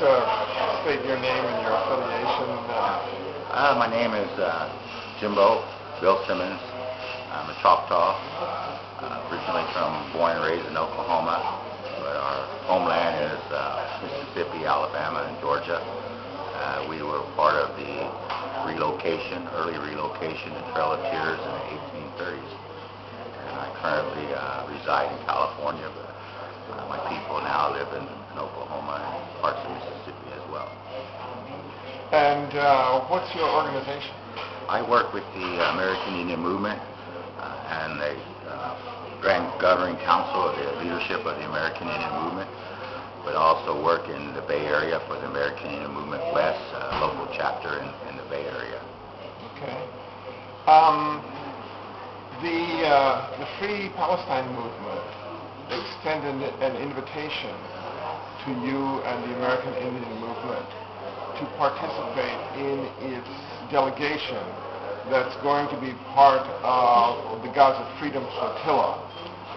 state your name and your affiliation. My name is Jimbo Simmons. I'm a Choctaw, originally born and raised in Oklahoma, but our homeland is Mississippi, Alabama, and Georgia. We were part of the early relocation to Trail of Tears in the 1830s. And I currently reside in California, but my people now live in Oklahoma and parts of Mississippi as well. And what's your organization? I work with the American Indian Movement and the Grand Governing Council of the leadership of the American Indian Movement, but also work in the Bay Area for the American Indian Movement West, local chapter in the Bay Area. Okay. The Free Palestine movement extended an invitation to you and the American Indian Movement to participate in its delegation that's going to be part of the Gaza Freedom Flotilla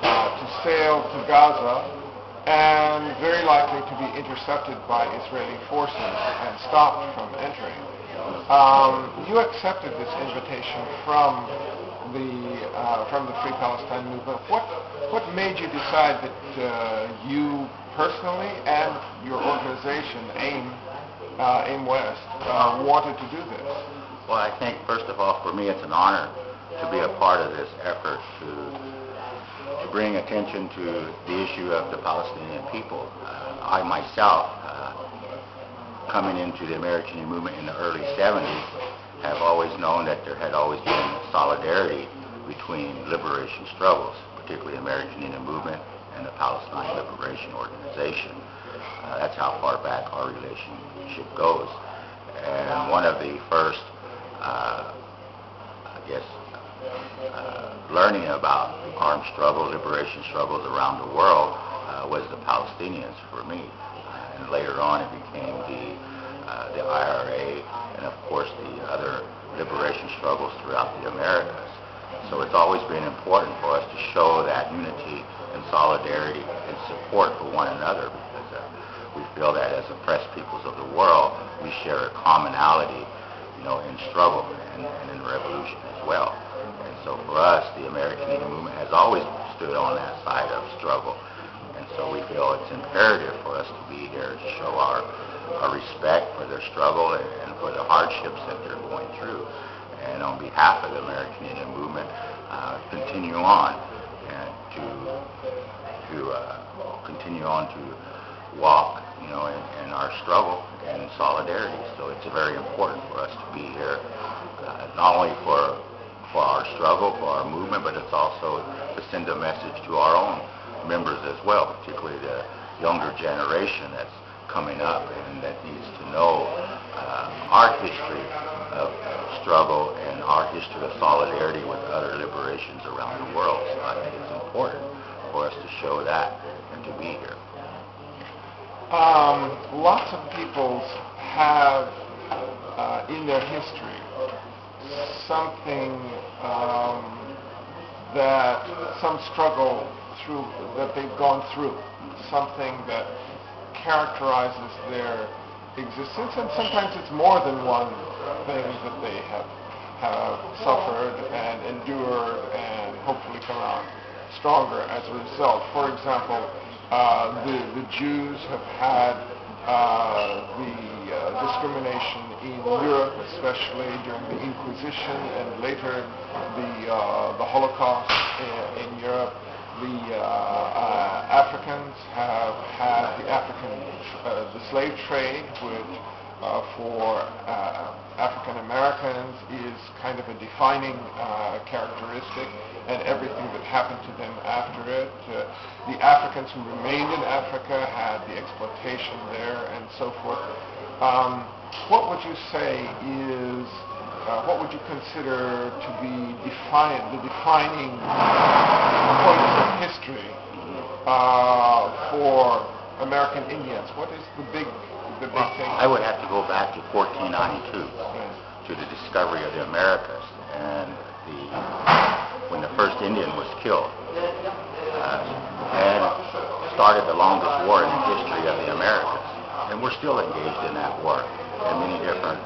to sail to Gaza and very likely to be intercepted by Israeli forces and stopped from entering. You accepted this invitation from the Free Palestine movement. What made you decide that you personally and your organization, AIM West, wanted to do this? Well, I think first of all, for me, it's an honor to be a part of this effort to bring attention to the issue of the Palestinian people. I myself, coming into the American Indian movement in the early 70s, have always known that there had always been solidarity between liberation struggles, particularly the American Indian movement and the Palestine Liberation Organization. That's how far back our relationship goes. And one of the first, learning about armed struggle, liberation struggles around the world was the Palestinians for me. And later on it became the IRA and of course the other liberation struggles throughout the Americas. So it's always been important for us to show that unity and solidarity and support for one another, because we feel that as oppressed peoples of the world, we share a commonality, in struggle and in revolution as well. And so for us, the American Indian movement has always stood on that side of struggle. And so we feel it's imperative for us to be here to show our respect for their struggle and for the hardships that they're going through. And on behalf of the American Indian movement, continue on and to continue on to walk, in our struggle and in solidarity. So it's very important for us to be here, not only for our struggle, for our movement, but it's also to send a message to our own members as well, particularly the younger generation that's coming up and that needs to know our history of struggle and our history of solidarity with other liberations around the world. So I think it's important for us to show that and to be here. Lots of peoples have in their history something some struggle that they've gone through, something that characterizes their existence, and sometimes it's more than one thing that they have suffered and endured and hopefully come out stronger as a result. For example, the Jews have had the discrimination in Europe, especially during the Inquisition and later the Holocaust in Europe. The Africans have had the slave trade, which for African Americans is kind of a defining characteristic, and everything that happened to them after it. The Africans who remained in Africa had the exploitation there and so forth. What would you say is, what would you consider to be the defining points of history for American Indians? What is the big thing? I would have to go back to 1492, to the discovery of the Americas, and when the first Indian was killed, and started the longest war in the history of the Americas. and we're still engaged in that work in many different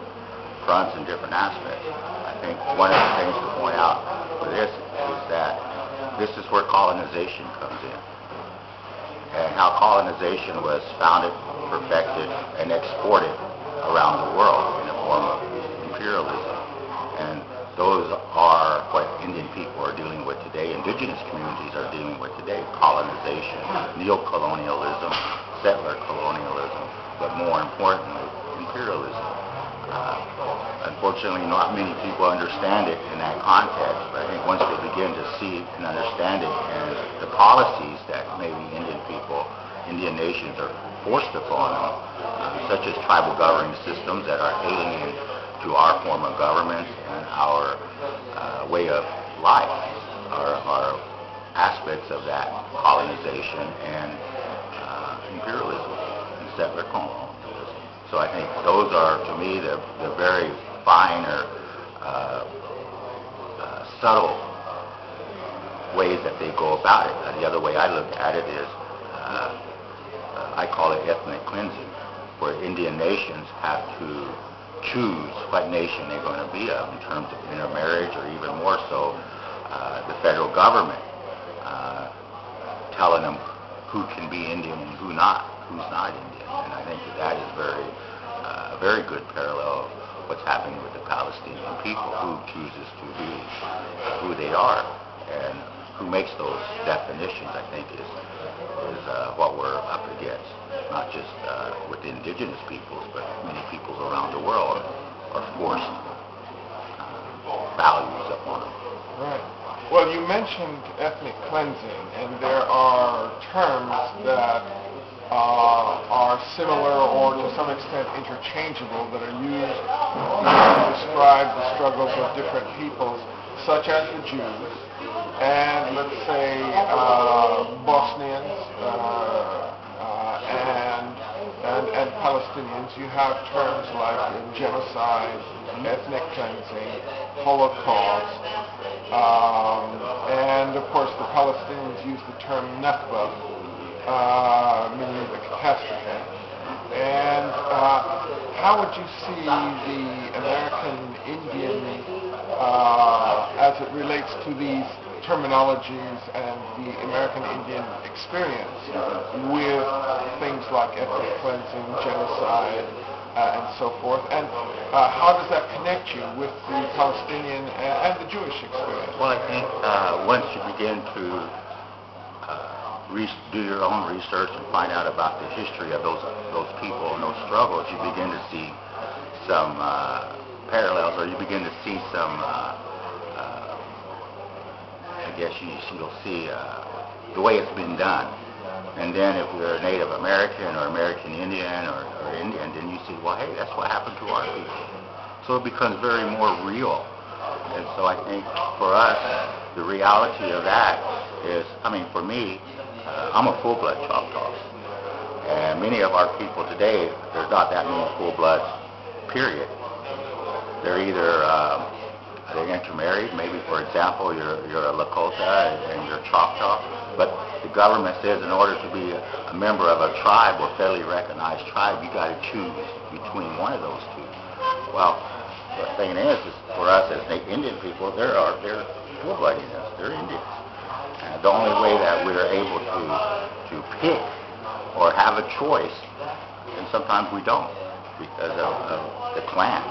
fronts and different aspects. I think one of the things to point out for this is that this is where colonization comes in, and how colonization was founded, perfected, and exported around the world in the form of imperialism. And those are what Indian people are dealing with today, indigenous communities are dealing with today: colonization, neo-colonialism, settler colonialism, but more importantly, imperialism. Unfortunately, not many people understand it in that context, but I think once they begin to see and understand it, and the policies that maybe Indian people, Indian nations are forced upon them, such as tribal governing systems that are alien to our form of government and our way of life, are aspects of that colonization and imperialism and settler colonialism. So I think those are, to me, the very finer, subtle ways that they go about it. The other way I look at it is, I call it ethnic cleansing, where Indian nations have to choose what nation they're going to be of in terms of intermarriage, or even more so, the federal government telling them who can be Indian and who's not Indian. And I think that is a very good parallel of what's happening with the Palestinian people, who chooses to be who they are, and who makes those definitions, I think, is what we're up against. Not just with the indigenous peoples, but many peoples around the world are forced values upon them. Right. Well, you mentioned ethnic cleansing, and there are terms that are similar or to some extent interchangeable that are used to describe the struggles of different peoples, such as the Jews and, let's say, Bosnians and Palestinians. You have terms like genocide, ethnic cleansing, Holocaust, and of course the Palestinians use the term Nakba, meaning the catastrophe. And how would you see the American Indian as it relates to these terminologies and the American Indian experience with things like ethnic cleansing, genocide, and so forth? And how does that connect you with the Palestinian and the Jewish experience? Well, I think once you begin to do your own research and find out about the history of those people and those struggles, you begin to see some parallels, or you begin to see some, I guess you'll see the way it's been done. And then if you're a Native American or American Indian or Indian, then you see, well, hey, that's what happened to our people. So it becomes very more real. And so I think for us, the reality of that is, I mean, for me, I'm a full-blood Choctaw. And many of our people today, there's not that many full-bloods, period. They're either they're intermarried. Maybe, for example, you're a Lakota and you're Choctaw, but the government says in order to be a member of a tribe or federally recognized tribe, you got to choose between one of those two. Well, the thing is for us as Indian people, they're full-blood Indians. They're Indians. And the only way that we're able to pick or have a choice, and sometimes we don't, because of the clan.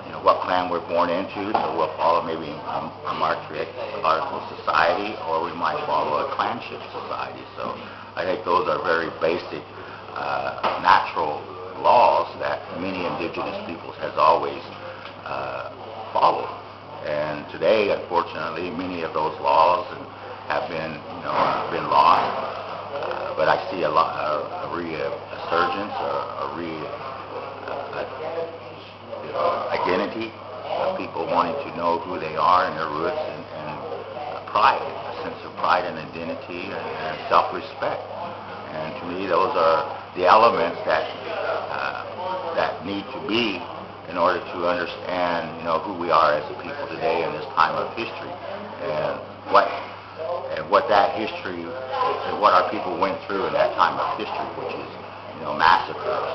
You know, what clan we're born into, so we'll follow maybe a matriarchal society, or we might follow a clanship society. So I think those are very basic natural laws that many indigenous peoples has always followed. And today, unfortunately, many of those laws have been lost. But I see a resurgence, identity of people wanting to know who they are and their roots, and pride, a sense of pride and identity and self-respect. And to me, those are the elements that need to be in order to understand, who we are as a people today in this time of history, and what that history and what our people went through in that time of history, which is, massacres,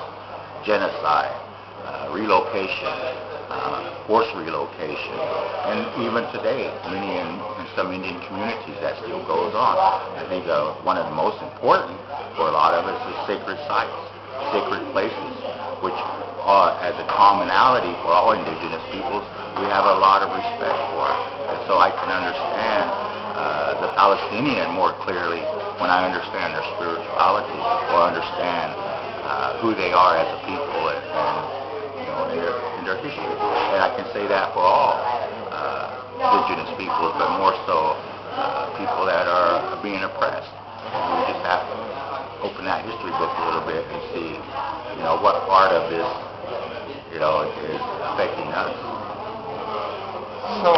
genocide, relocation, forced relocation, and even today, many in some Indian communities, that still goes on. I think one of the most important for a lot of us is sacred sites, sacred places, which as a commonality for all indigenous peoples, we have a lot of respect for. And so I can understand the Palestinian more clearly when I understand their spirituality or understand who they are as a people and in their history. And I can say that for all indigenous peoples, but more so people that are being oppressed. We just have to open that history book a little bit and see, what part of this, is affecting us. So